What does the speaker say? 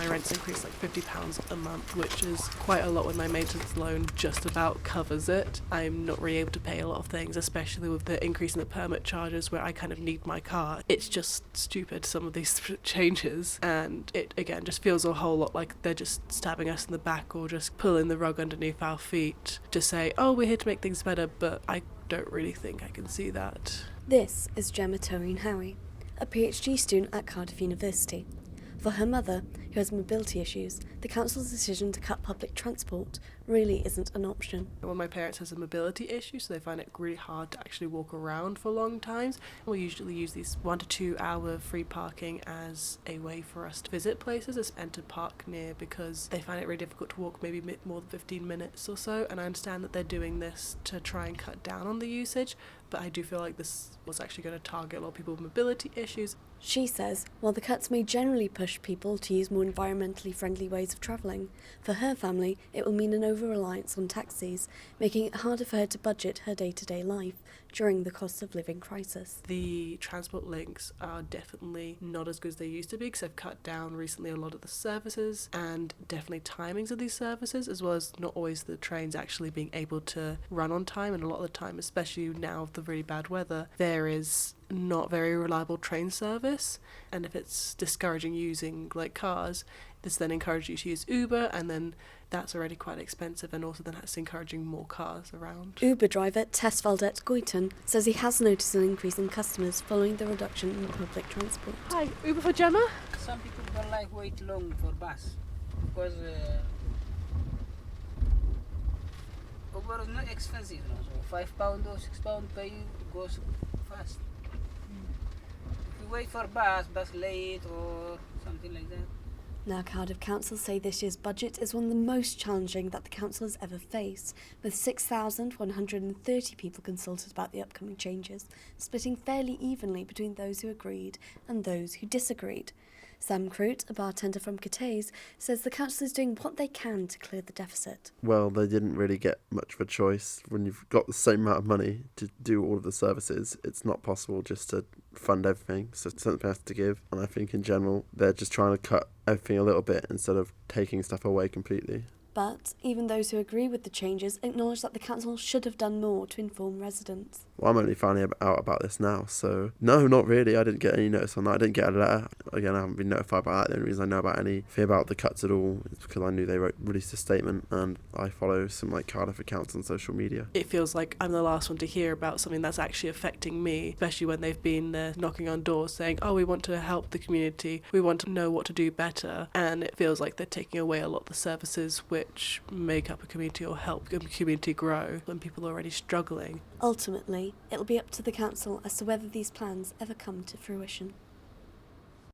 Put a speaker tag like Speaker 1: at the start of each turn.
Speaker 1: rent's increased like £50 a month, which is quite a lot when my maintenance loan just about covers it. I'm not really able to pay a lot of things, especially with the increase in the permit charges where I kind of need my car. It's just stupid, some of these changes, and it again just feels a whole lot like they're just stabbing us in the back or just pulling the rug underneath our feet to say, oh, we're here to make things better, but I don't really think I can see that.
Speaker 2: This is Gemma Toreen Howie, a PhD student at Cardiff University. For her mother, who has mobility issues, the council's decision to cut public transport really isn't an option.
Speaker 1: Well, my parents has a mobility issue, so they find it really hard to actually walk around for long times. We usually use these 1 to 2 hour free parking as a way for us to visit places and to park near, because they find it really difficult to walk maybe more than 15 minutes or so. And I understand that they're doing this to try and cut down on the usage, but I do feel like this was actually going to target a lot of people with mobility issues.
Speaker 2: She says, while the cuts may generally push people to use more environmentally friendly ways of travelling, for her family it will mean an over-reliance on taxis, making it harder for her to budget her day-to-day life during the cost of living crisis.
Speaker 1: The transport links are definitely not as good as they used to be, because they've cut down recently a lot of the services, and definitely timings of these services, as well as not always the trains actually being able to run on time. And a lot of the time, especially now with the really bad weather, there is not very reliable train service, and if it's discouraging using like cars, this then encourages you to use Uber, and then that's already quite expensive, and also then that's encouraging more cars around.
Speaker 2: Uber driver Tess Valdet Goyton says he has noticed an increase in customers following the reduction in public transport.
Speaker 1: Hi, Uber for Gemma?
Speaker 3: Some people don't like wait long for bus because Uber is not expensive now, so £5 or £6 pay goes fast. If you wait for bus late or something like that.
Speaker 2: Now, Cardiff Council say this year's budget is one of the most challenging that the council has ever faced, with 6,130 people consulted about the upcoming changes, splitting fairly evenly between those who agreed and those who disagreed. Sam Crute, a bartender from Cathays, says the council is doing what they can to clear the deficit.
Speaker 4: Well, they didn't really get much of a choice. When you've got the same amount of money to do all of the services, it's not possible just to fund everything, so something has to give. And I think in general, they're just trying to cut everything a little bit instead of taking stuff away completely.
Speaker 2: But even those who agree with the changes acknowledge that the council should have done more to inform residents.
Speaker 4: Well, I'm only finding out about this now, so no, not really. I didn't get any notice on that. I didn't get a letter. Again, I haven't been notified about that. The only reason I know about anything about the cuts at all is because I knew they released a statement, and I follow some like Cardiff accounts on social media.
Speaker 1: It feels like I'm the last one to hear about something that's actually affecting me, especially when they've been knocking on doors saying, oh, we want to help the community, we want to know what to do better, and it feels like they're taking away a lot of the services which make up a community or help a community grow when people are already struggling.
Speaker 2: Ultimately, it'll be up to the council as to whether these plans ever come to fruition.